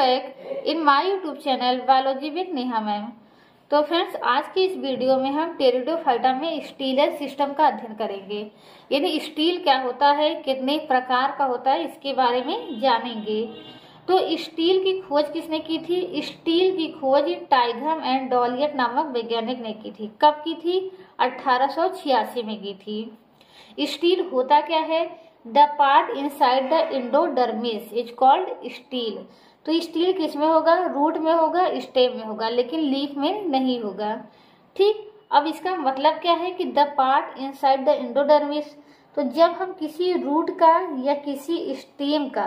Back in my YouTube channel biology with Neha ma'am. तो friends, आज की इस वीडियो में हम टेरिडोफाइटा में स्टीलर सिस्टम का अध्ययन करेंगे। यानी स्टील क्या होता है, कितने प्रकार का होता है, इसके बारे में जानेंगे। तो स्टील की खोज किसने की थी? स्टील की खोज टाइघम एंड डॉलियट नामक वैज्ञानिक ने की थी। कब की थी? 1886 में की थी। स्टील होता क्या है? The part inside the endodermis is called steel. तो स्टील किस में होगा? रूट में होगा, स्टेम में होगा, लेकिन लीफ में नहीं होगा। ठीक, अब इसका मतलब क्या है कि the part inside the endodermis. तो जब हम किसी रूट का या किसी स्टेम का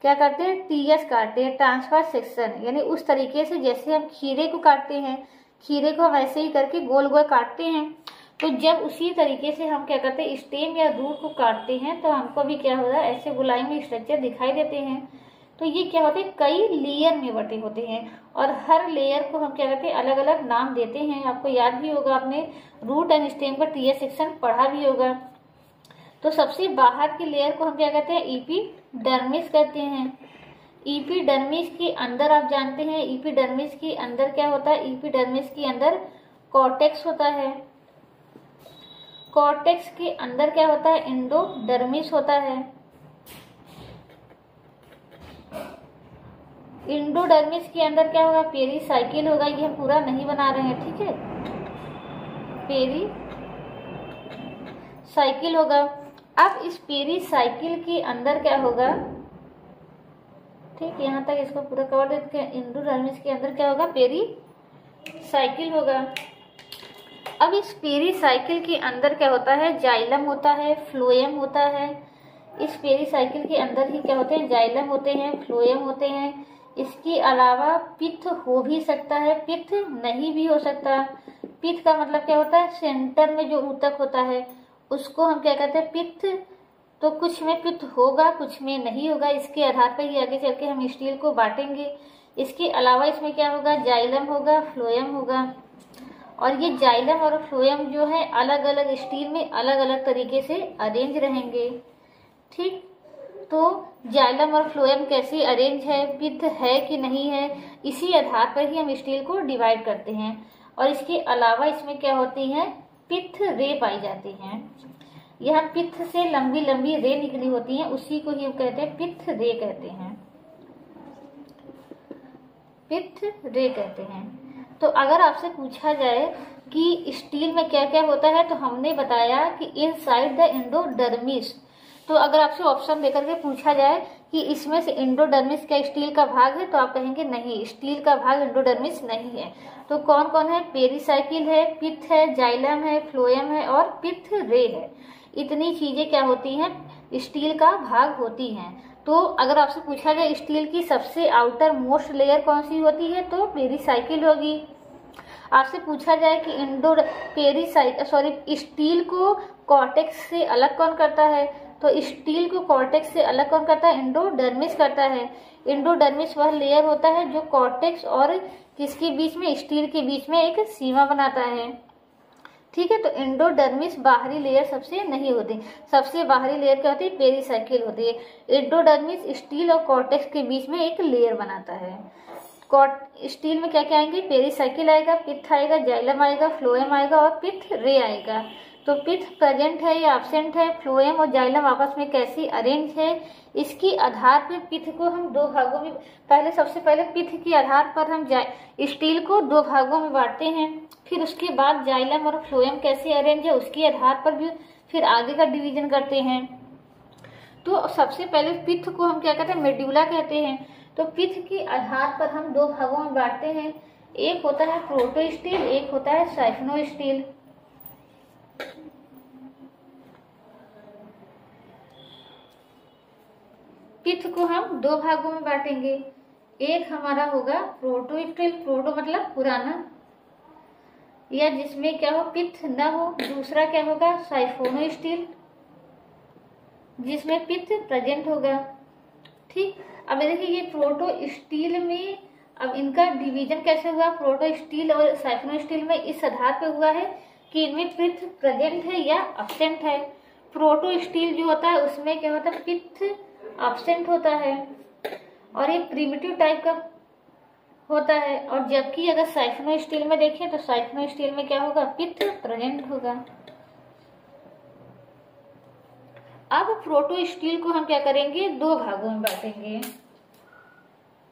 क्या करते हैं? टीएस काटते हैं, ट्रांसफर सेक्शन, यानी उस तरीके से जैसे हम खीरे को काटते हैं, खीरे को हम ऐसे ही करके गोल गोल काटते हैं। तो जब उसी तरीके से हम क्या करते हैं? स्टेम या रूट को काटते हैं तो हमको भी क्या हो रहा है? ऐसे गोलाई में स्ट्रक्चर दिखाई देते हैं। तो ये क्या होते हैं? कई लेयर में बटे होते हैं और हर लेयर को हम क्या करते हैं? अलग अलग नाम देते हैं। आपको याद भी होगा, आपने रूट एंड स्टेम का टीएस सेक्शन पढ़ा भी होगा। तो सबसे बाहर की लेयर को हम क्या कहते हैं? एपिडर्मिस कहते हैं। एपिडर्मिस के अंदर आप जानते हैं, एपिडर्मिस के अंदर क्या होता है? एपिडर्मिस के अंदर कॉर्टेक्स होता है। कॉर्टेक्स के अंदर क्या होता है? एंडोडर्मिस होता है। एंडोडर्मिस के अंदर क्या होगा? पेरीसाइकिल होगा। ये हम पूरा नहीं बना रहे हैं, ठीक है? पेरीसाइकिल होगा। अब इस पेरीसाइकिल के अंदर क्या होगा? ठीक, यहाँ तक इसको पूरा कवर देते हैं। एंडोडर्मिस के अंदर क्या होगा? पेरीसाइकिल होगा। अब इस पेरीसाइकिल के अंदर क्या होता है? जाइलम होता है, फ्लोएम होता है। इस पेरीसाइकिल के अंदर ही क्या होते हैं? जाइलम होते हैं, फ्लोएम होते हैं। इसके अलावा पित्त हो भी सकता है, पित्त नहीं भी हो सकता। पित्त का मतलब क्या होता है? सेंटर में जो ऊतक होता है उसको हम क्या कहते हैं? पित्त। तो कुछ में पित्त होगा, कुछ में नहीं होगा। इसके आधार पर ही आगे चल के हम स्टील को बांटेंगे। इसके अलावा इसमें क्या होगा? जाइलम होगा, फ्लोएम होगा। और ये जाइलम और फ्लोएम जो है अलग अलग स्टील में अलग अलग तरीके से अरेंज रहेंगे। ठीक, तो जाइलम और फ्लोएम कैसे अरेंज है, पित्त है कि नहीं है, इसी आधार पर ही हम स्टील को डिवाइड करते हैं। और इसके अलावा इसमें क्या होती है? पित्त रे पाई जाती हैं। यहाँ पित्त से लंबी लंबी रे निकली होती हैं, उसी को ही हम कहते हैं पित्त रे कहते हैं। पित्त रे कहते हैं। तो अगर आपसे पूछा जाए कि स्टील में क्या क्या होता है, तो हमने बताया कि इनसाइड द एंडोडर्मिस। तो अगर आपसे ऑप्शन देकर के पूछा जाए कि इसमें से एंडोडर्मिस क्या स्टील का भाग है, तो आप कहेंगे नहीं, स्टील का भाग एंडोडर्मिस नहीं है। तो कौन कौन है? पेरीसाइकिल है, पित्त है, जाइलम है, फ्लोएम है और पित्त रे है। इतनी चीजें क्या होती हैं? स्टील का भाग होती हैं। तो अगर आपसे पूछा जाए स्टील की सबसे आउटर मोस्ट लेयर कौन सी होती है, तो पेरीसाइकिल होगी। आपसे पूछा जाए कि स्टील को कॉर्टेक्स से अलग कौन करता है, तो स्टील को कॉर्टेक्स से अलग कौन करता है? एंडोडर्मिस करता है। एंडोडर्मिस वह लेयर होता है जो कॉर्टेक्स और किसके बीच में? स्टील के बीच में एक सीमा बनाता है। ठीक है, तो एंडोडर्मिस बाहरी लेयर सबसे नहीं होती। सबसे बाहरी लेयर क्या होती है? पेरीसाइकिल होती है। एंडोडर्मिस स्टील और कॉर्टेक्स के बीच में एक लेयर बनाता है। स्टील में क्या क्या आएंगे? पेरीसाइकिल आएगा, पित्त आएगा, जाइलम आएगा, फ्लोएम आएगा और पित्त रे आएगा। तो पित्त प्रेजेंट है या एब्सेंट है, फ्लोएम और जाइलम आपस में कैसी अरेंज है, इसके आधार पर पित्त को हम दो भागों में सबसे पहले पित्त के आधार पर हम स्टील को दो भागों में बांटते हैं। फिर उसके बाद जाइलम और फ्लोएम कैसे अरेंज है उसके आधार पर भी फिर आगे का डिवीजन करते हैं। तो सबसे पहले पित्त को हम क्या कहते हैं? मेड्यूला कहते हैं। तो पित्त के आधार पर हम दो भागों में बांटते हैं। एक होता है प्रोटोस्टील, एक होता है साइफिनोस्टील। पित्त को हम दो भागों में बांटेंगे। एक हमारा होगा प्रोटोस्टील, प्रोटो मतलब पुराना या जिसमें क्या हो? पित्त न हो। दूसरा क्या होगा? साइफोनोस्टील, जिसमें पित्त प्रेजेंट होगा। ठीक, अब देखिए ये प्रोटोस्टील में अब इनका डिवीजन कैसे हुआ? प्रोटोस्टील और साइफिनोस्टील में इस आधार पे हुआ है कि इनमें पित्त प्रेजेंट है या एब्सेंट है। प्रोटोस्टील जो होता है उसमें क्या होता है? पित्त एब्सेंट होता है। और ये प्रिमिटिव टाइप का होता है। और जबकि अगर साइफनो स्टील में देखें तो साइफनो स्टील में क्या होगा, पित्त प्रेजेंट होगा। अब प्रोटो स्टील को हम क्या करेंगे, दो भागों में बांटेंगे।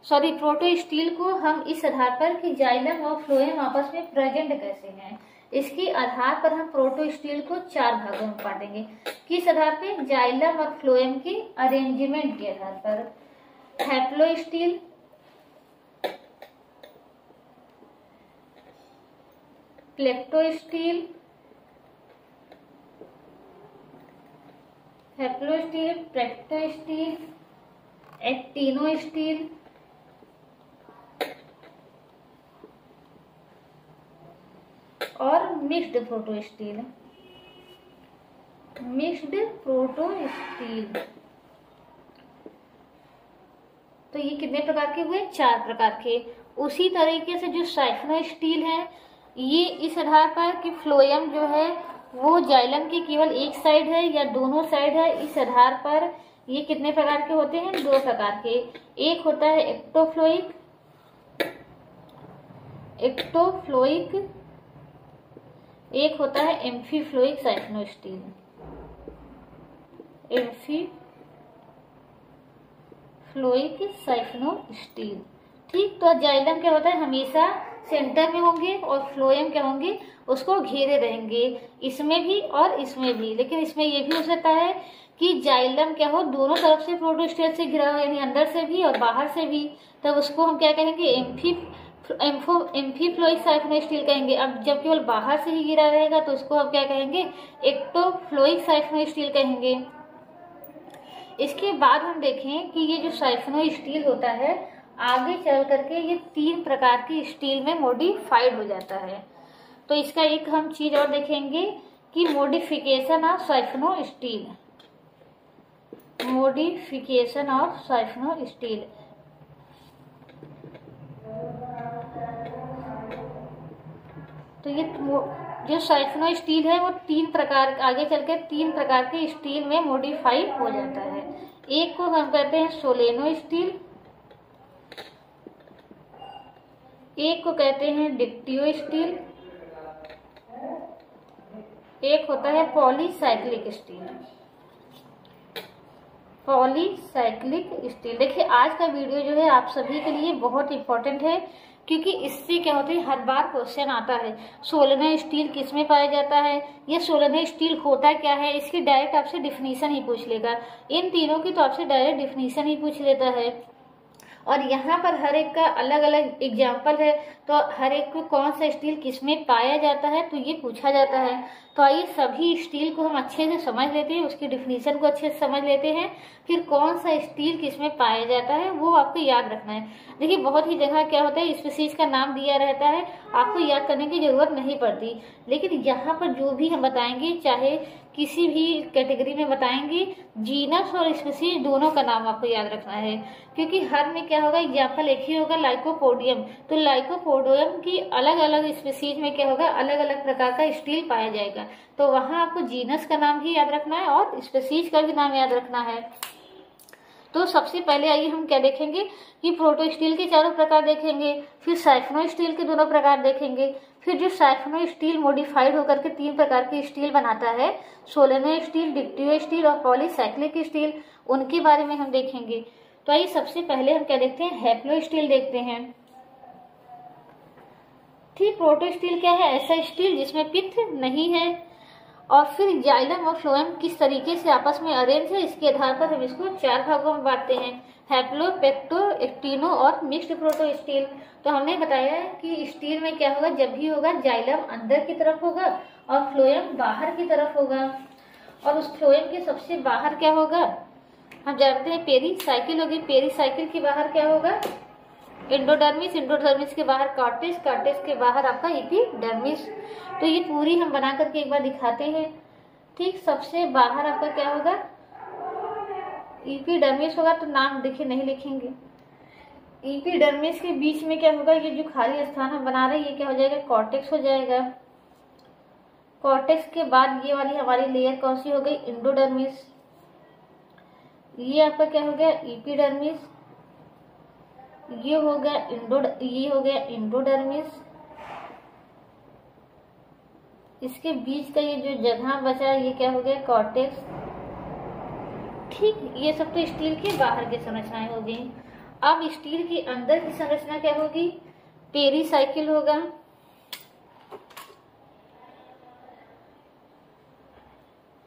प्रोटो स्टील को हम इस आधार पर कि जाइलम और फ्लोएम आपस में प्रेजेंट कैसे हैं, इसके आधार पर हम प्रोटो स्टील को चार भागों में बांटेंगे। किस आधार पे, जाइलम और फ्लोएम के अरेंजमेंट के आधार पर। Haplostele, plectostele, haplostele, plectostele, actinostele, और mixed protostele. Mixed protostele, तो ये कितने प्रकार के हुए, चार प्रकार के। उसी तरीके से जो साइफनो स्टील है, ये इस आधार पर कि फ्लोएम जो है वो जाइलम की केवल एक साइड है या दोनों साइड है, इस आधार पर ये कितने प्रकार के होते हैं, दो प्रकार के। एक होता है एक्टोफ्लोइक, एक होता है एम्फीफ्लोइक साइफनो स्टील, एम्फीफ्लोइक साइफनो स्टील। ठीक, तो जाइलम क्या होता है, हमेशा सेंटर में होंगे और फ्लोएम क्या होंगे, उसको घेरे रहेंगे, इसमें भी और इसमें भी। लेकिन इसमें ये भी हो सकता है कि जाइलम क्या हो, दोनों तरफ से प्रोटो स्टील से घिरा हो, यानी अंदर से भी और बाहर से भी, तब उसको हम क्या कहेंगे, एम्फीफ्लोइक साइफनो स्टील कहेंगे। अब जब केवल बाहर से ही घिरा रहेगा तो उसको हम क्या कहेंगे, एक्टोफ्लोइक साइफनो स्टील कहेंगे। इसके बाद हम देखें कि ये जो साइफनो स्टील होता है, आगे चल करके ये तीन प्रकार की स्टील में मॉडिफाइड हो जाता है। तो इसका एक हम चीज और देखेंगे कि modification of siphonostele, modification of siphonostele. तो ये जो साइफनो स्टील है वो तीन प्रकार, आगे चलकर तीन प्रकार के स्टील में मॉडिफाई हो जाता है। एक को हम कहते हैं सोलेनो स्टील, एक को कहते हैं डिक्टियो स्टील, एक होता है पॉलीसाइक्लिक स्टील। पॉलीसाइक्लिक स्टील, देखिए आज का वीडियो जो है आप सभी के लिए बहुत इंपॉर्टेंट है, क्योंकि इससे क्या होता है, हर बार क्वेश्चन आता है सोलेनो स्टील किस में पाया जाता है, ये सोलेनो स्टील होता क्या है, इसकी डायरेक्ट आपसे डिफिनीशन ही पूछ लेगा। इन तीनों की तो आपसे डायरेक्ट डिफिनीशन ही पूछ लेता है, और यहाँ पर हर एक का अलग अलग एग्जाम्पल है, तो हर एक को कौन सा स्टील किसमें पाया जाता है तो ये पूछा जाता है। तो आइए सभी स्टील को हम अच्छे से समझ लेते हैं, उसकी डिफिनीशन को अच्छे से समझ लेते हैं, फिर कौन सा स्टील किसमें पाया जाता है वो आपको याद रखना है। देखिए बहुत ही जगह क्या होता है, स्पीशीज का नाम दिया रहता है, आपको याद करने की जरूरत नहीं पड़ती, लेकिन यहाँ पर जो भी हम बताएंगे, चाहे किसी भी कैटेगरी में बताएंगे, जीनस और स्पीशीज दोनों का नाम आपको याद रखना है, क्योंकि हर में क्या होगा, एग्जाम्पल एक ही होगा, लाइकोपोडियम, तो लाइकोपोडियम की अलग अलग स्पीशीज में क्या होगा, अलग अलग प्रकार का स्टील पाया जाएगा, तो वहां आपको जीनस का नाम भी याद रखना है और स्पीशीज का भी नाम याद रखना है। तो सबसे पहले आइए हम क्या देखेंगे कि प्रोटो स्टील के चारों प्रकार देखेंगे, फिर साइफनो स्टील के दोनों प्रकार देखेंगे, फिर जो साइफनो स्टील मॉडिफाइड होकर के तीन प्रकार के स्टील बनाता है, सोलेनो स्टील, डिक्टियो स्टील और पॉलीसाइक्लिक स्टील, उनके बारे में हम देखेंगे। तो आइए सबसे पहले हम क्या देखते हैं, हैप्लो स्टील देखते हैं। ठीक, प्रोटो स्टील क्या है, ऐसा स्टील जिसमें पित्त नहीं है। और फिर जाइलम और फ्लोएम किस तरीके से आपस में अरेंज है, इसके आधार पर हम इसको चार भागों में बांटते हैं, हैप्लो, पेक्टो, एक्टिनो और मिक्स्ड प्रोटो स्टील। तो हमने बताया है कि स्टील में क्या होगा, जब भी होगा जाइलम अंदर की तरफ होगा और फ्लोएम बाहर की तरफ होगा, और उस फ्लोएम के सबसे बाहर क्या होगा, हम जानते हैं पेरीसाइकिल होगी, पेरीसाइकिल के बाहर क्या होगा, एंडोडर्मिस, एंडोडर्मिस के बाहर कार्टेज, कार्टेज के बाहर आपका एपिडर्मिस। तो ये पूरी हम बना करके एक बार दिखाते हैं। ठीक, सबसे बाहर आपका क्या होगा, एपिडर्मिस होगा, तो नाम देखिए नहीं लिखेंगे। एपिडर्मिस के बीच में क्या होगा, ये जो खाली स्थान हम बना रहे हैं ये क्या हो जाएगा, कॉर्टेक्स हो जाएगा। कॉर्टेक्स के बाद ये वाली हमारी लेयर कौन सी हो गई, एंडोडर्मिस। ये आपका क्या हो गया, एपिडर्मिस। ये हो गया एंडोडर्मिस। इसके बीच का ये जो जगह बचा ये क्या हो गया, कॉर्टेक्स। ठीक, ये सब तो स्टील के बाहर की संरचनाएं हो गई। अब स्टील के अंदर की संरचना क्या होगी, पेरीसाइकिल होगा।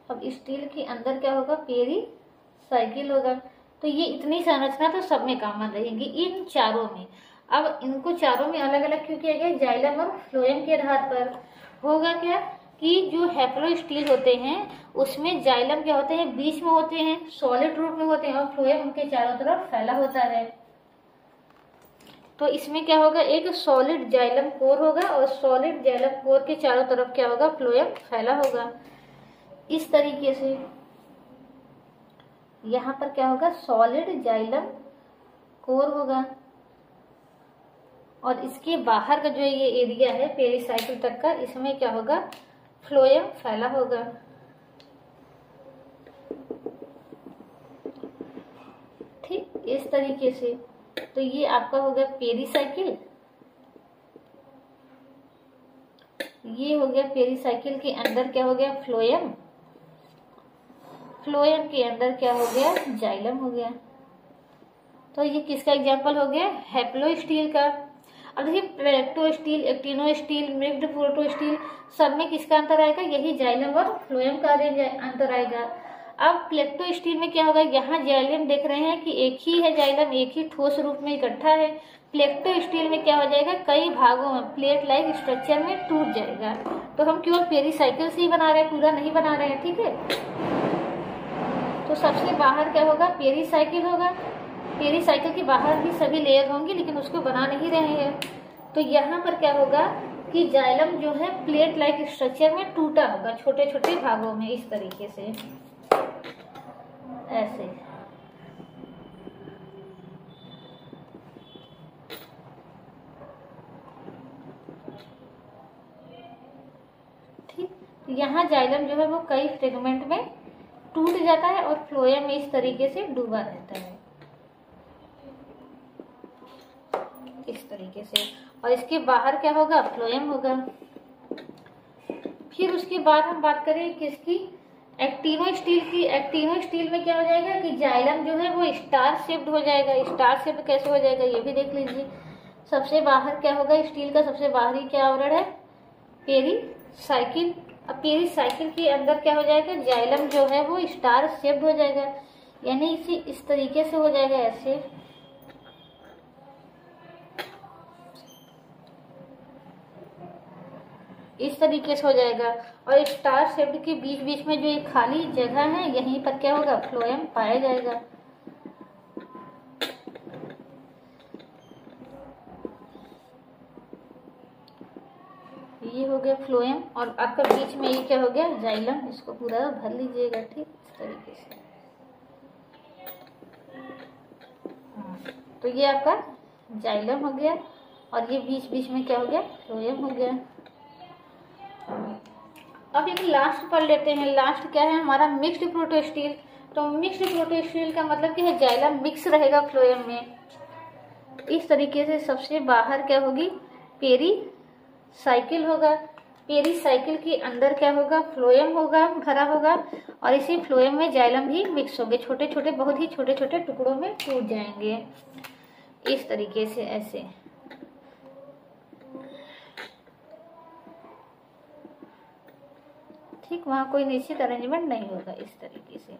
अब स्टील के अंदर क्या होगा, पेरीसाइकिल होगा। तो ये इतनी संरचना तो सब में कॉमन रहेगी, इन चारों में। अब इनको चारों में अलग अलग क्यों किया गया, जाइलम और फ्लोएम के आधार पर। होगा क्या कि जो हैप्लो स्टील होते हैं उसमें जाइलम क्या होते हैं, बीच में होते हैं, सॉलिड रूप में होते हैं, और फ्लोएम उनके चारों तरफ फैला होता है। तो इसमें क्या होगा, एक सॉलिड जाइलम कोर होगा और सॉलिड जाइलम कोर के चारों तरफ क्या होगा, फ्लोएम फैला होगा। इस तरीके से यहाँ पर क्या होगा, सॉलिड जाइलम कोर होगा और इसके बाहर का जो ये एरिया है पेरीसाइकिल तक का, इसमें क्या होगा, फ्लोएम फैला होगा। ठीक, इस तरीके से। तो ये आपका हो गया पेरीसाइकिल, ये हो गया पेरीसाइकिल के अंदर क्या हो गया, फ्लोएम, फ्लोएम के अंदर क्या हो गया, जाइलम हो गया। तो ये किसका एग्जांपल हो गया, हैप्लो स्टील का। अब देखिए plectostele, actinostele, mixed protostele, सब में किसका अंतर आएगा, यही जाइलम और फ्लोएम का अंतर आएगा। अब प्लेक्टो स्टील में क्या होगा, यहाँ जाइलम देख रहे हैं कि एक ही है जाइलम, एक ही ठोस रूप में इकट्ठा है। प्लेक्टो स्टील में क्या हो जाएगा, कई भागों में प्लेट लाइक स्ट्रक्चर में टूट जाएगा। तो हम केवल पेरीसाइकिल से ही बना रहे हैं, पूरा नहीं बना रहे हैं, ठीक है। तो सबसे बाहर क्या होगा, पेरीसाइकिल होगा। पेरीसाइकिल के बाहर भी सभी लेयर होंगे लेकिन उसको बना नहीं रहे हैं। तो यहाँ पर क्या होगा कि जाइलम जो है प्लेट लाइक स्ट्रक्चर में टूटा होगा, छोटे छोटे भागों में, इस तरीके से, ऐसे। ठीक, यहाँ जाइलम जो है वो कई फ्रेगमेंट में टूट जाता है और फ्लोएम में इस तरीके से डूबा रहता है, इस तरीके से। और इसके बाहर क्या होगा, फ्लोएम होगा। फिर उसके बाद हम बात करें किसकी, एक्टिनो स्टील की। एक्टिनो स्टील में क्या हो जाएगा कि जाइलम जो है वो स्टार शेप्ड हो जाएगा। स्टार शेप्ड कैसे हो जाएगा ये भी देख लीजिए। सबसे बाहर क्या होगा, स्टील का सबसे बाहरी क्या आवरण है, पेरीसाइकिल। अब पेरीसाइकिल के अंदर क्या हो जाएगा, जाइलम जो है वो स्टार शेप्ड हो जाएगा, यानी इसे इस तरीके से हो जाएगा, ऐसे। इस तरीके से हो जाएगा। और स्टार शेप्ड के बीच बीच में जो एक खाली जगह है, यहीं पर क्या होगा, फ्लोएम पाया जाएगा। ये हो गया फ्लोएम और आपका बीच में ये क्या हो गया, जाइलम। इसको पूरा भर लीजिएगा, ठीक, इस तरीके से। तो ये आपका जाइलम हो गया और ये बीच बीच में क्या हो गया, फ्लोएम हो गया। अब एक लास्ट पढ़ लेते हैं। लास्ट क्या है हमारा, मिक्स्ड प्रोटोस्टील। तो मिक्स्ड प्रोटोस्टील का मतलब क्या है, जाइलम मिक्स रहेगा फ्लोएम में। इस तरीके से सबसे बाहर क्या होगी, पेरीसाइकिल होगा। पेरीसाइकिल के अंदर क्या होगा, फ्लोएम होगा, भरा होगा और इसी फ्लोएम में जाइलम भी मिक्स होंगे। छोटे छोटे, बहुत ही छोटे छोटे टुकड़ों में टूट जाएंगे, इस तरीके से, ऐसे। ठीक, वहाँ कोई निश्चित अरेंजमेंट नहीं होगा, इस तरीके से।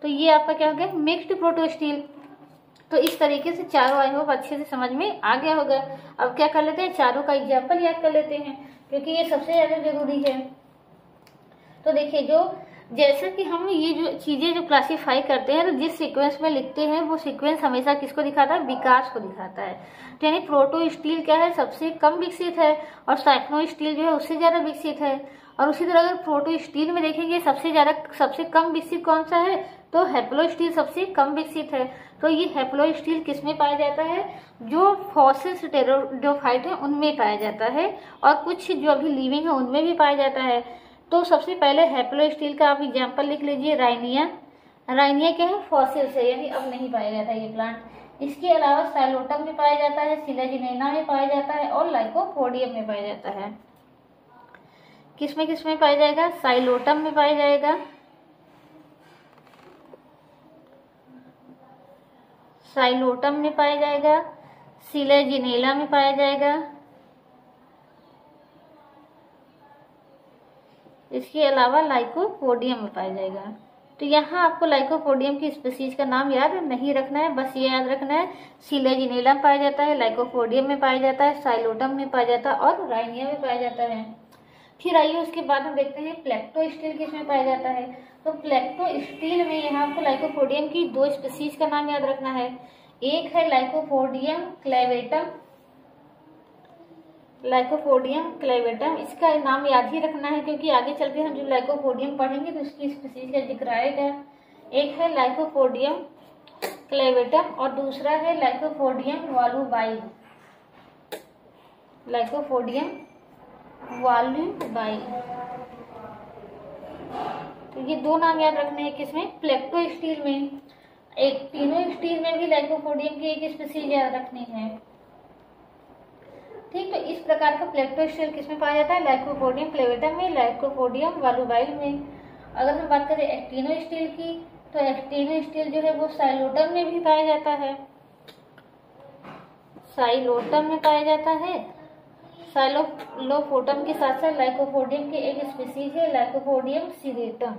तो ये आपका क्या हो गया, मिक्स्ड प्रोटोस्टील। तो इस तरीके से चारों आई होप अच्छे से समझ में आ गया होगा। अब क्या कर लेते हैं, चारों का एग्जाम्पल याद कर लेते हैं क्योंकि ये सबसे ज्यादा जरूरी है। तो देखिए, जो जैसे कि हम ये जो चीजें जो क्लासिफाई करते हैं, तो जिस सीक्वेंस में लिखते हैं वो सीक्वेंस हमेशा किसको दिखाता है, विकास को दिखाता है। तो यानी प्रोटो स्टील क्या है, सबसे कम विकसित है और साइक्लो स्टील जो है उससे ज्यादा विकसित है। और उसी तरह अगर प्रोटो स्टील में देखेंगे सबसे कम विकसित कौन सा है, तो हैप्लो स्टील सबसे कम विकसित है। तो ये हैप्लो स्टील किस में पाया जाता है, जो फॉसिल्स टेरिडोफाइट है उनमें पाया जाता है और कुछ जो अभी लिविंग है उनमें भी पाया जाता है। तो सबसे पहले हैप्लो स्टील का आप एग्जाम्पल लिख लीजिए, राइनिया। राइनिया क्या है, फॉसिल्स है, यानी अब नहीं पाया जाता ये प्लांट। इसके अलावा साइलोटम में पाया जाता है, सिलेजिनेना में पाया जाता है और लाइकोपोडियम में पाया जाता है। किसमें पाया जाएगा? साइलोटम में पाया जाएगा, साइलोटम में पाया जाएगा, सिलेजिनेला में पाया जाएगा, इसके अलावा लाइकोपोडियम में पाया जाएगा। तो यहाँ आपको लाइकोपोडियम की स्पीशीज का नाम याद नहीं रखना है, बस ये याद रखना है सिलेजिनेला में पाया जाता है, लाइकोपोडियम में पाया जाता है, साइलोटम में पाया जाता है और राइनिया में पाया जाता है। फिर आइए उसके बाद हम देखते हैं प्लेक्टोस्टील किसमें पाया जाता है। तो प्लेक्टोस्टील में यहाँ आपको लाइकोपोडियम की 2 स्पीशीज का नाम याद रखना है। एक है लाइकोपोडियम क्लेवेटम, लाइकोपोडियम क्लेवेटम, इसका नाम याद ही रखना है क्योंकि आगे चल के हम जो लाइकोपोडियम पढ़ेंगे तो उसकी स्पीशीज का जिक्र आएगा। एक है लाइकोपोडियम क्लेवेटम और दूसरा है लाइकोपोडियम वालुबाई, लाइकोपोडियम वालुबाई। तो ये 2 नाम याद रखने हैं किसमें? प्लेक्टोस्टील में। एक तीनों स्टील में भी लाइकोपोडियम की एक स्पीशीज याद रखनी है। ठीक, तो इस प्रकार का प्लेक्टोस्टील किसमें पाया जाता है? लाइकोपोडियम क्लेवेटम में, लाइकोपोडियम वालुबाई में। अगर हम बात करें एक्टिनोस्टील की, तो एक्टिनोस्टील जो है वो साइलोटम में भी पाया जाता है, साइलोटम में पाया जाता है। साइलोफोटम के साथ साथ लाइकोपोडियम की एक स्पीशीज है लाइकोपोडियम सीरेटम।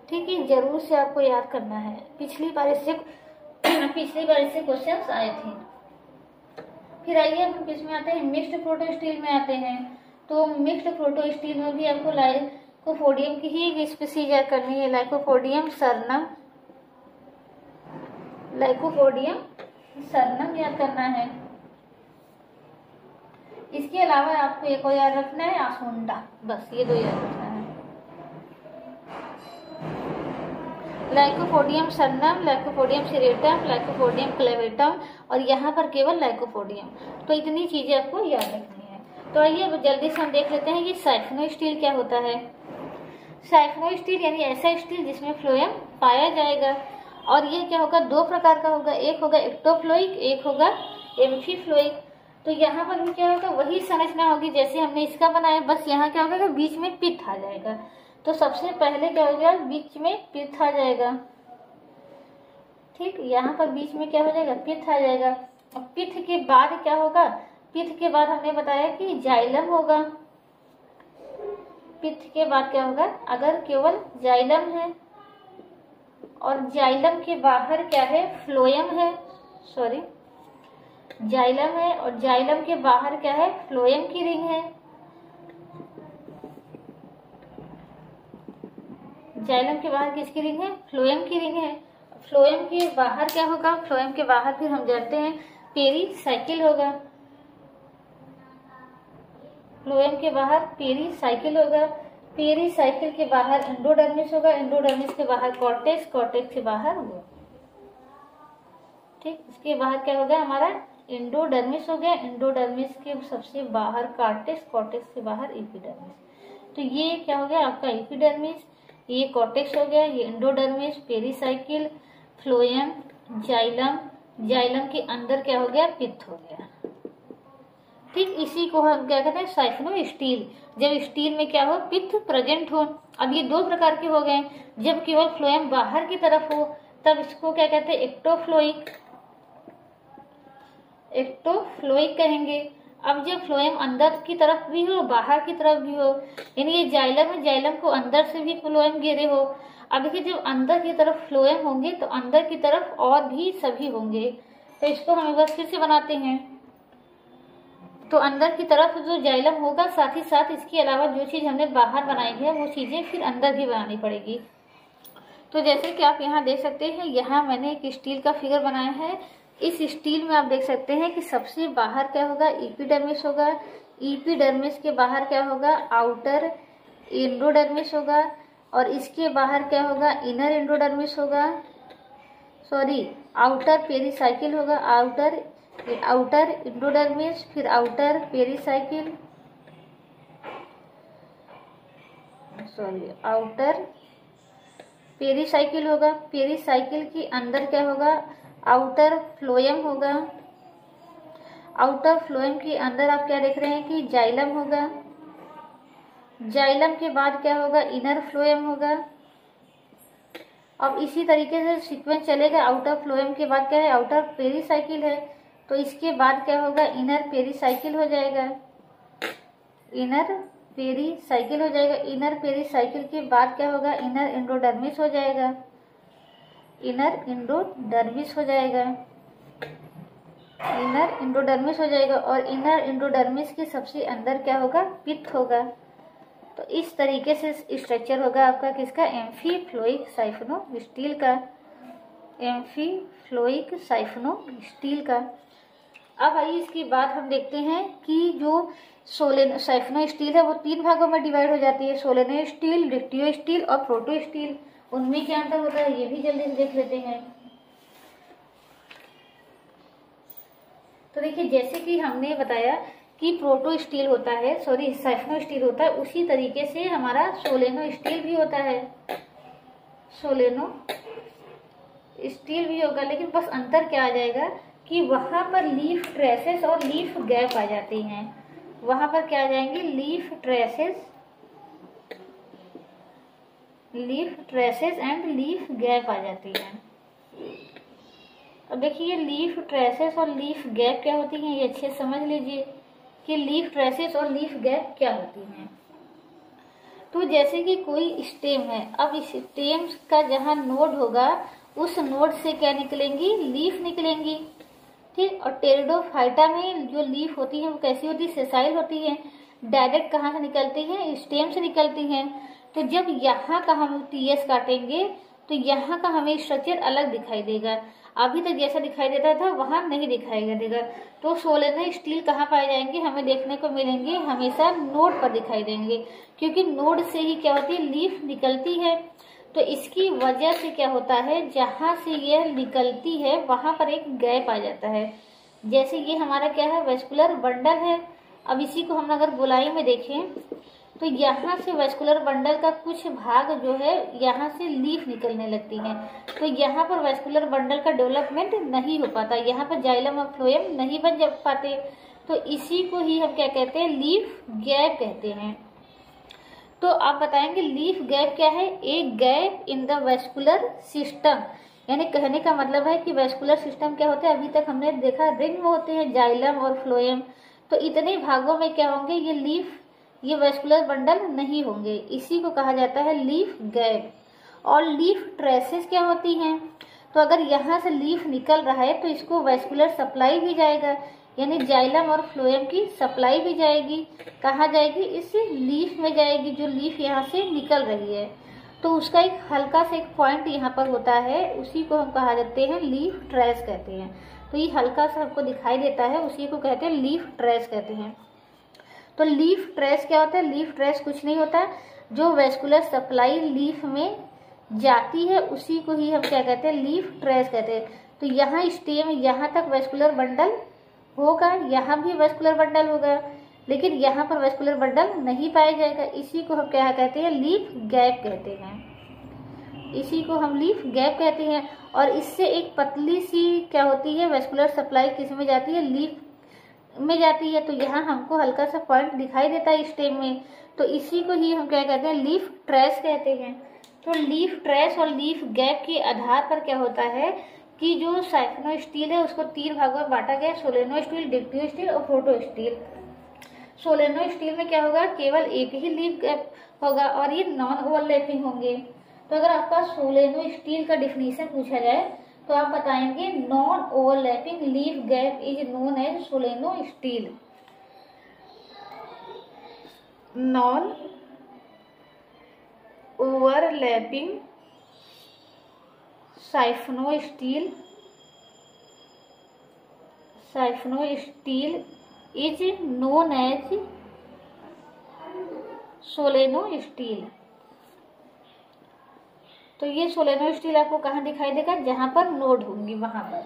ठीक है, जरूर से आपको याद करना है, पिछली बार इससे क्वेश्चंस आए थे। फिर आइए हम किसमें आते हैं? मिक्स्ड प्रोटोस्टील में आते हैं। तो मिक्स्ड प्रोटोस्टील में भी आपको लाइकोपोडियम की ही एक स्पीशीज याद करनी है, लाइकोपोडियम सरनम, लाइकोपोडियम सरनम याद करना है। इसके अलावा आपको एक और याद रखना है आसुंडा, बस ये 2 याद रखना है, Lycopodium cernuum, Lycopodium serratum, Lycopodium clavatum और यहाँ पर केवल लाइकोपोडियम। तो इतनी चीजें आपको याद रखनी है। तो आइए अब जल्दी से हम देख लेते हैं कि साइफिनोस्टील क्या होता है। साइफिनोस्टील यानी ऐसा स्टील जिसमें फ्लोएम पाया जाएगा और ये क्या होगा? 2 प्रकार का होगा, एक होगा एक्टोफ्लोइक, एक होगा एम्फीफ्लोइक। तो यहाँ पर भी क्या होगा? वही संरचना होगी जैसे हमने इसका बनाया, बस यहाँ क्या होगा? बीच में पित्त आ जाएगा। तो सबसे पहले क्या हो जाएगा? बीच में पित्त आ जाएगा। ठीक, यहाँ पर बीच में क्या हो जाएगा? पित्त आ जाएगा। अब पित्त के बाद क्या होगा? पित्त के बाद हमने बताया कि जाइलम होगा। पित्त के बाद क्या होगा? अगर केवल जाइलम है और जाइलम के बाहर क्या है? फ्लोएम है, सॉरी जाइलम है और जाइलम के बाहर क्या है? फ्लोएम की रिंग है। जाइलम के बाहर किसकी रिंग है? फ्लोएम की रिंग है। फ्लोएम के बाहर क्या होगा? फ्लोएम के बाहर फिर हम जानते हैं पेरीसाइकिल होगा। फ्लोएम के बाहर पेरीसाइकिल होगा। पेरीसाइकिल के बाहर एंडोडर्मिस होगा। एंडोडर्मिस के बाहर कॉर्टेक्स, कॉर्टेक्स के बाहर वो, ठीक, इसके बाहर क्या हो गया? हमारा एंडोडर्मिस हो गया। एंडोडर्मिस के सबसे बाहर कॉर्टेक्स, कॉर्टेक्स के बाहर एपिडर्मिस। तो ये क्या हो गया? आपका एपिडर्मिस, ये कॉर्टेक्स हो गया, ये endodermis, pericycle, phloem, xylem, xylem के अंदर क्या हो गया? पित्त हो गया। ठीक, इसी को हम क्या कहते हैं? साइफिनोस्टील। जब स्टील में क्या हो? पित्त प्रेजेंट हो। अब ये 2 प्रकार के हो गए। जब केवल फ्लोएम बाहर की तरफ हो तब इसको क्या कहते हैं? एक्टोफ्लोइक, एक्टोफ्लोइक कहेंगे। अब जब फ्लोएम अंदर की तरफ भी हो बाहर की तरफ भी हो, यानी ये जाइलम है, जाइलम को अंदर से भी फ्लोएम घेरे हो। अब देखिए जब अंदर की तरफ फ्लोएम होंगे तो अंदर की तरफ और भी सभी होंगे। तो इसको हम एक बार फिर से बनाते हैं। तो अंदर की तरफ जो जाइलम होगा, साथ ही साथ इसके अलावा जो चीज हमने बाहर बनाई है वो चीजें फिर अंदर भी बनानी पड़ेगी। तो जैसे कि आप यहाँ देख सकते हैं, यहाँ मैंने एक स्टील का फिगर बनाया है। इस स्टील में आप देख सकते हैं कि सबसे बाहर क्या होगा? एपिडर्मिस होगा। एपिडर्मिस के बाहर क्या होगा? आउटर एंडोडर्मिस होगा और इसके बाहर क्या होगा? इनर एंडोडर्मिस होगा, सॉरी आउटर पेरीसाइकिल होगा। आउटर एंडोडर्मिस, फिर outer pericycle, sorry outer pericycle होगा। पेरीसाइकिल के अंदर क्या होगा? आउटर फ्लोएम होगा। आउटर फ्लोएम के अंदर आप क्या देख रहे हैं कि जाइलम होगा। जाइलम के बाद क्या होगा, इनर फ्लोएम होगा। अब इसी तरीके से सीक्वेंस चलेगा। आउटर फ्लोएम के बाद क्या है, आउटर पेरीसाइकिल है, तो इसके बाद क्या होगा, इनर पेरीसाइकिल हो जाएगा। इनर पेरीसाइकिल हो जाएगा। इनर पेरीसाइकिल के बाद क्या होगा, इनर एंडोडर्मिस हो जाएगा। इनर एंडोडर्मिस हो जाएगा। इनर एंडोडर्मिस हो जाएगा और इनर एंडोडर्मिस के सबसे अंदर क्या होगा, पित्त होगा। तो इस तरीके से स्ट्रक्चर होगा आपका किसका, एम्फीफ्लोइक साइफोनोस्टील का। एम्फीफ्लोइक साइफोनोस्टील का। अब आइए इसके बाद हम देखते हैं कि जो साइफोनोस्टील है वो 3 भागों में डिवाइड हो जाती है, सोलेनोस्टील, डिक्टियोस्टील और प्रोटोस्टील। उनमें क्या अंतर होता है ये भी जल्दी से देख लेते हैं। तो देखिए, जैसे कि हमने बताया कि प्रोटोस्टील होता है, साइफोनोस्टील होता है, उसी तरीके से हमारा सोलेनोस्टील भी होता है। सोलेनोस्टील भी होगा, लेकिन बस अंतर क्या आ जाएगा कि वहां पर लीफ ट्रेसेस और लीफ गैप आ जाती हैं। वहां पर क्या आ जाएंगे, leaf traces and leaf gap आ जाती हैं। अब देखिए, लीफ ट्रेसेस और लीफ गैप क्या होती हैं, ये अच्छे समझ लीजिए कि लीफ ट्रेसेस और लीफ गैप क्या होती हैं। तो जैसे कि कोई स्टेम है, अब इस स्टेम का जहां नोड होगा उस नोड से क्या निकलेंगी, लीफ निकलेंगी। ठीक। और टेरिडोफाइटा में जो लीफ होती है वो कैसी होती है, सेसाइल होती है। डायरेक्ट कहाँ से निकलती है, स्टेम से निकलती हैं। तो जब यहाँ का हम टीएस काटेंगे तो यहाँ का हमें स्ट्रक्चर अलग दिखाई देगा। अभी तक जैसा दिखाई देता था वहां नहीं दिखाई देगा। तो सोलेनोस्टील कहाँ पाए जाएंगे, हमें देखने को मिलेंगे हमेशा नोड पर दिखाई देंगे, क्योंकि नोड से ही क्या होती है, लीफ निकलती है। तो इसकी वजह से क्या होता है, जहां से यह निकलती है वहां पर एक गैप आ जाता है। जैसे ये हमारा क्या है, वेस्कुलर बंडल है। अब इसी को हम अगर गोलाई में देखें तो यहाँ से वेस्कुलर बंडल का कुछ भाग जो है यहाँ से लीफ निकलने लगती है। तो यहाँ पर वेस्कुलर बंडल का डेवलपमेंट नहीं हो पाता, यहाँ पर जाइलम और फ्लोएम नहीं बन पाते। तो इसी को ही हम क्या कहते हैं, लीफ गैप कहते हैं। तो आप बताएंगे लीफ गैप क्या है, एक gap in the vascular system. यानी कहने का मतलब है कि वेस्कुलर सिस्टम क्या होता है, अभी तक हमने देखा रिंग में होते हैं जाइलम और फ्लोएम। तो इतने भागों में क्या होंगे, ये लीफ, ये वेस्कुलर बंडल नहीं होंगे। इसी को कहा जाता है लीफ गैप। और लीफ ट्रेसेस क्या होती हैं, तो अगर यहाँ से लीफ निकल रहा है तो इसको वेस्कुलर सप्लाई भी जाएगा, यानी जाइलम और फ्लोएम की सप्लाई भी जाएगी। कहाँ जाएगी, इस लीफ में जाएगी, जो लीफ यहाँ से निकल रही है। तो उसका एक हल्का सा एक पॉइंट यहाँ पर होता है, उसी को हम कहा जाते हैं लीफ ट्रेस कहते हैं। तो ये हल्का सा आपको दिखाई देता है, उसी को कहते हैं लीफ ट्रेस कहते हैं। तो लीफ ट्रेस क्या होता है, लीफ ट्रेस कुछ नहीं होता, जो वेस्कुलर सप्लाई लीफ में जाती है उसी को ही हम क्या कहते हैं, लीफ ट्रेस कहते हैं। तो यहाँ स्टेम, यहाँ तक वेस्कुलर बंडल होगा, यहाँ भी वेस्कुलर बंडल होगा, लेकिन यहाँ पर वेस्कुलर बंडल नहीं पाया जाएगा। इसी को हम क्या कहते हैं, लीफ गैप कहते हैं। इसी को हम लीफ गैप कहते हैं। और इससे एक पतली सी क्या होती है, वेस्कुलर सप्लाई किस में जाती है, लीफ में जाती है। तो यहाँ हमको हल्का सा पॉइंट दिखाई देता है स्टेम में, तो इसी को ही हम क्या कहते हैं, लीफ ट्रेस कहते हैं। तो लीफ ट्रेस और लीफ गैप के आधार पर क्या होता है कि जो साइफोनोस्टील है उसको 3 भागों में बांटा गया, सोलेनोस्टील, डिक्टियोस्टील और प्रोटोस्टील। सोलेनोस्टील में क्या होगा, केवल एक ही लीफ गैप होगा और ये नॉन ओवरलैपिंग होंगे। तो अगर आपका सोलेनोस्टील का डिफिनीशन पूछा जाए तो आप बताएंगे non overlapping leaf gap is known as solenostele. Non overlapping siphonostele is known as solenostele. तो ये सोलेनोस्टील आपको कहाँ दिखाई देगा, जहां पर नोड होंगी वहां पर।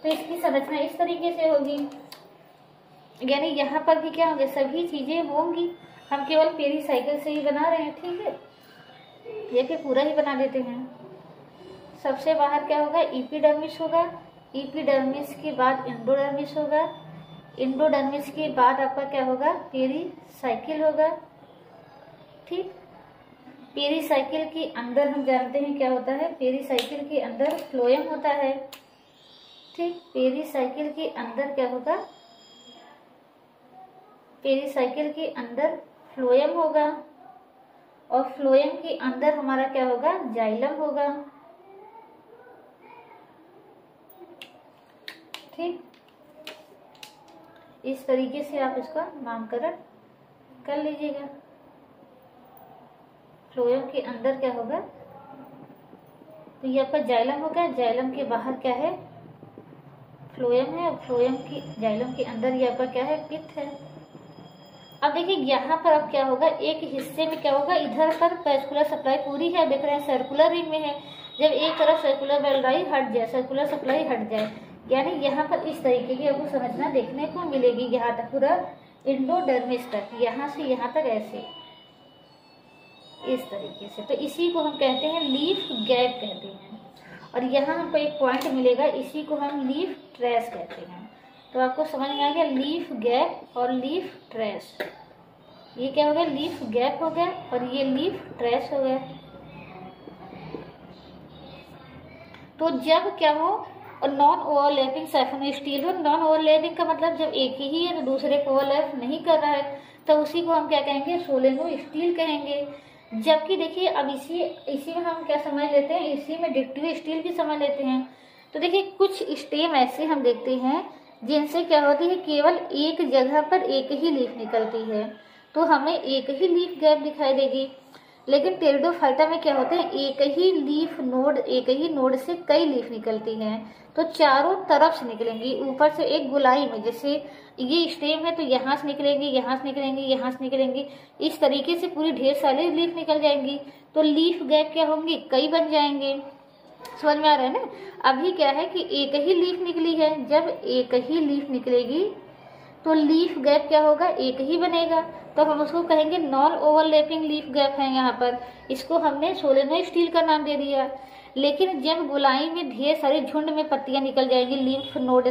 तो इसकी संरचना इस तरीके से होगी, यानी यहाँ पर भी क्या होंगे, सभी चीजें होंगी। हम केवल पेरीसाइकिल से ही बना रहे हैं, ठीक है, ये कि पूरा ही बना देते हैं। सबसे बाहर क्या होगा, एपिडर्मिस होगा। एपिडर्मिस के बाद एंडोडर्मिस होगा। एंडोडर्मिस के बाद आपका क्या होगा, पेरीसाइकिल होगा। ठीक, पेरीसाइकिल के अंदर हम जानते हैं क्या होता है, पेरीसाइकिल के अंदर फ्लोएम होता है। ठीक, पेरीसाइकिल के अंदर क्या होगा, पेरीसाइकिल के अंदर फ्लोएम होगा और फ्लोएम के अंदर हमारा क्या होगा, जाइलम होगा। ठीक, इस तरीके से आप इसका नामकरण कर लीजिएगा। फ्लोएम के अंदर क्या होगा, तो ये आपका जाइलम होगा। जाइलम के बाहर क्या है, फ्लोएम है। और फ्लोएम की जाइलम के अंदर ये आपका क्या है, पित्त है। अब देखिए यहाँ पर अब क्या होगा, एक हिस्से में क्या होगा, इधर पर वैस्कुलर सप्लाई पूरी है, देख रहे हैं सर्कुलर रिंग में है। जब एक तरफ सर्कुलर सप्लाई हट जाए, सर्कुलर सप्लाई हट जाए, यानी यहाँ पर इस तरीके की आपको समझना देखने को मिलेगी। यहाँ तक पूरा एंडोडर्मिस तक, यहाँ से यहाँ तक ऐसे इस तरीके से, तो इसी को हम कहते हैं लीफ गैप कहते हैं। और यहाँ हमको एक पॉइंट मिलेगा, इसी को हम लीफ ट्रेस कहते हैं। तो आपको समझ में आ गया लीफ गैप और लीफ ट्रेस। ये क्या हो गया, लीफ गैप हो गया और ये लीफ ट्रेस हो गया। तो जब क्या हो, और नॉन ओवरलैपिंग साइफोन स्टील हो, नॉन ओवरलैपिंग का मतलब जब एक ही है तो दूसरे को ओवरलैप नहीं कर रहा है, तो उसी को हम क्या कहेंगे, सोलेनो स्टील कहेंगे। जबकि देखिए अब इसी में हम क्या समझ लेते हैं, इसी में डिक्टिव स्टील भी समझ लेते हैं। तो देखिए कुछ स्टेम ऐसे हम देखते हैं जिनसे क्या होती है, केवल एक जगह पर एक ही लीफ निकलती है, तो हमें एक ही लीफ गैप दिखाई देगी। लेकिन टेरिडोफाइटा में क्या होते हैं, एक ही लीफ नोड, एक ही नोड से कई लीफ निकलती हैं, तो चारों तरफ से निकलेंगी। ऊपर से एक गोलाई में, जैसे ये स्टेम है तो यहाँ से निकलेंगी, यहाँ से निकलेंगी, यहाँ से निकलेंगी, इस तरीके से पूरी ढेर सारी लीफ निकल जाएंगी। तो लीफ गैप क्या होंगी, कई बन जाएंगे। समझ में आ रहा है ना। अभी क्या है कि एक ही लीफ निकली है, जब एक ही लीफ निकलेगी तो लीफ गैप क्या होगा, एक ही बनेगा, तो हम उसको कहेंगे नॉन ओवरलैपिंग लीफ गैप है। यहाँ पर इसको हमने सोलेनो स्टील का नाम दे दिया। लेकिन जब गोलाई में ढेर सारे झुंड में पत्तियां निकल जाएंगी, लिम्फ नोड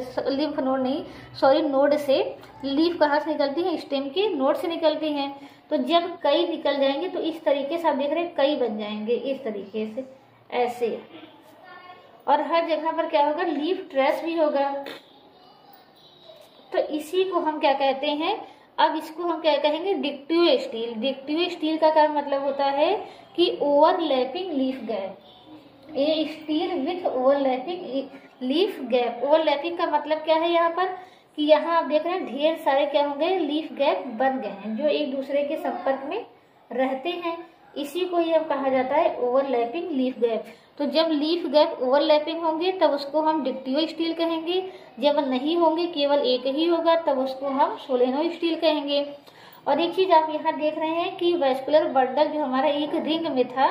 नहीं सॉरी नोड से, लीफ कहाँ से निकलती है, स्टेम के नोड से निकलती हैं। तो जब कई निकल जाएंगे तो इस तरीके से आप देख रहे हैं कई बन जाएंगे, इस तरीके से ऐसे। और हर जगह पर क्या होगा, लीफ ट्रेस भी होगा। तो इसी को हम क्या कहते हैं, अब इसको हम क्या कहेंगे, डिक्टिव स्टील। डिक्टिव स्टील का क्या मतलब होता है कि ओवरलैपिंग लीफ गैप, ये steel with overlapping leaf gap. Overlapping का मतलब क्या है, यहाँ पर कि यहाँ आप देख रहे हैं ढेर सारे क्या होंगे, लीफ गैप बन गए हैं जो एक दूसरे के संपर्क में रहते हैं। इसी को ही अब कहा जाता है ओवरलैपिंग लीफ गैप। तो जब लीफ गैप ओवरलैपिंग होंगे तब उसको हम डिक्टिव स्टील कहेंगे, जब नहीं होंगे केवल एक ही होगा तब उसको हम सोलेनो स्टील कहेंगे। और एक चीज आप यहाँ देख रहे हैं कि वैस्कुलर बंडल जो हमारा एक रिंग में था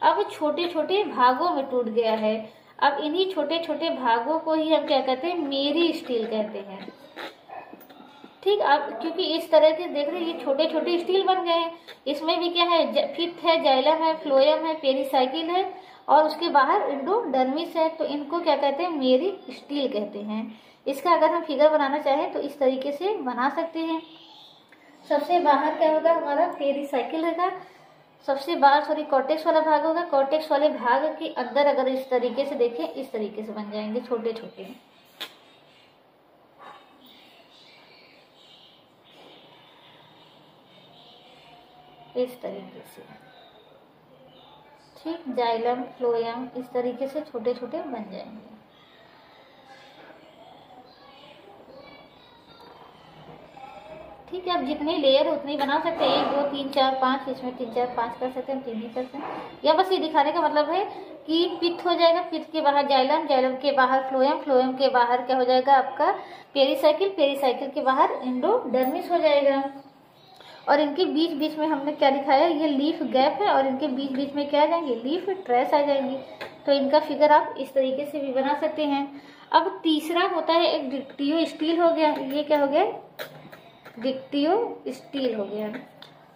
अब छोटे छोटे भागों में टूट गया है। अब इन्हीं छोटे छोटे भागों को ही हम क्या कहते हैं, मेरी स्टील कहते हैं। ठीक, आप क्योंकि इस तरह के देख रहे हैं ये छोटे छोटे स्टील बन गए हैं। इसमें भी क्या है, फिफ्थ है, जाइलम है, फ्लोएम है, पेरीसाइकिल है और उसके बाहर एंडोडर्मिस है। तो इनको क्या कहते हैं, मेरी स्टील कहते हैं। इसका अगर हम फिगर बनाना चाहें तो इस तरीके से बना सकते हैं। सबसे बाहर क्या होगा, हमारा पेरीसाइकिल होगा। सबसे बाहर सॉरी कॉर्टेक्स वाला भाग होगा। कॉर्टेक्स वाले भाग के अंदर अगर इस तरीके से देखें, इस तरीके से बन जाएंगे छोटे छोटे, इस तरीके से। ठीक, जाइलम फ्लोएम इस तरीके से छोटे छोटे बन जाएंगे। ठीक है, अब जितनी लेयर उतनी बना सकते हैं, 1 2 3 4 5, इसमें 3 4 5 कर सकते हैं, 3 ही करते हैं। या बस ये दिखाने का मतलब है कि पित्त हो जाएगा, पित्त के बाहर जाइलम, जाइलम के बाहर फ्लोएम, फ्लोएम के बाहर क्या हो जाएगा आपका पेरीसाइकिल, पेरीसाइकिल के बाहर एंडोडर्मिस हो जाएगा। और इनके बीच बीच में हमने क्या दिखाया, ये लीफ गैप है और इनके बीच बीच में क्या आ जाएंगे, लीफ ट्रेस आ जाएंगी। तो इनका फिगर आप इस तरीके से भी बना सकते हैं। अब तीसरा होता है एक डिक्टिव स्टील हो गया। ये क्या हो गया, डिक्टिव स्टील हो गया।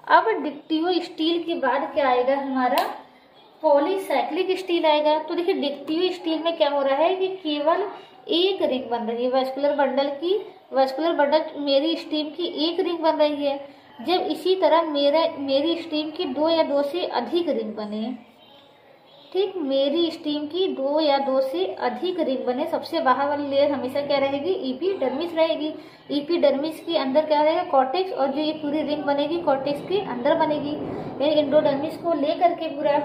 अब डिक्टिव स्टील के बाद क्या आएगा हमारा पॉलीसाइक्लिक स्टील आएगा। तो देखिए डिक्टियो स्टील में क्या हो रहा है कि केवल एक रिंग बन रही है, वैस्कुलर बंडल मेरी स्टीम की एक रिंग बन रही है, जब इसी तरह मेरी स्टीम की 2 या 2 से अधिक रिंग बने। ठीक, मेरी स्टीम की 2 या 2 से अधिक रिंग बने, सबसे बाहर वाली लेयर हमेशा क्या रहेगी, एपिडर्मिस रहेगी। एपिडर्मिस के अंदर क्या रहेगा, कॉर्टेक्स, और जो ये पूरी रिंग बनेगी कॉर्टेक्स के अंदर बनेगी, यानी एंडोडर्मिस को ले करके पूरा।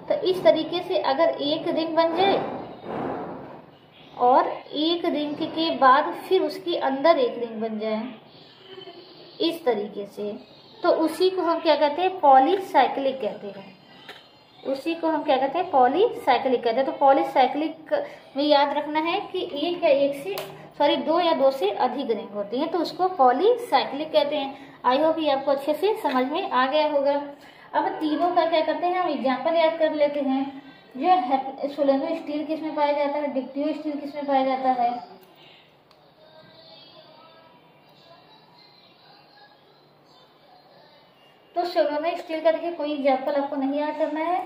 तो इस तरीके से अगर एक रिंग बन जाए और एक रिंग के बाद फिर उसके अंदर एक रिंग बन जाए इस तरीके से, तो उसी को हम क्या कहते हैं, पॉलीसाइक्लिक कहते हैं। उसी को हम क्या कहते हैं, पॉलीसाइक्लिक कहते हैं। तो पॉलीसाइक्लिक में याद रखना है कि 2 या 2 से अधिक रिंग होती हैं, तो उसको पॉलीसाइक्लिक कहते हैं। आई होप ये आपको अच्छे से समझ में आ गया होगा। अब तीनों का क्या करते हैं, हम एग्जाम्पल याद कर लेते हैं। जो सोलेनो स्टील किस में पाया जाता है, डिक्टियो स्टील किस में पाया जाता है। तो सोलेनो स्टील का देखिए कोई एग्जाम्पल आपको नहीं याद करना है,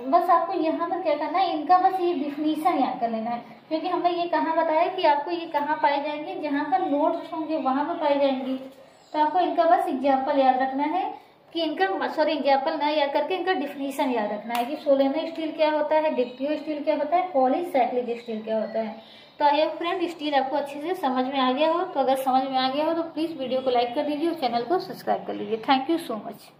बस आपको यहाँ पर क्या करना है, इनका बस ये डिफिनीशन याद कर लेना है, क्योंकि हमने ये कहाँ बताया कि आपको ये कहाँ पाए जाएंगे, जहाँ पर नोट्स होंगे वहाँ पर पाए जाएंगे। तो आपको इनका बस एग्जाम्पल याद रखना है कि एग्जाम्पल ना याद करके इनका डिफिनीशन याद रखना है कि सोलेनो स्टील क्या होता है, डिक्टियो स्टील क्या होता है, पॉलीसाइक्लिक स्टील क्या होता है। तो आई होप फ्रेंड स्टील आपको अच्छे से समझ में आ गया हो। तो अगर समझ में आ गया हो तो प्लीज़ वीडियो को लाइक कर दीजिए और चैनल को सब्सक्राइब कर लीजिए। Thank you so much.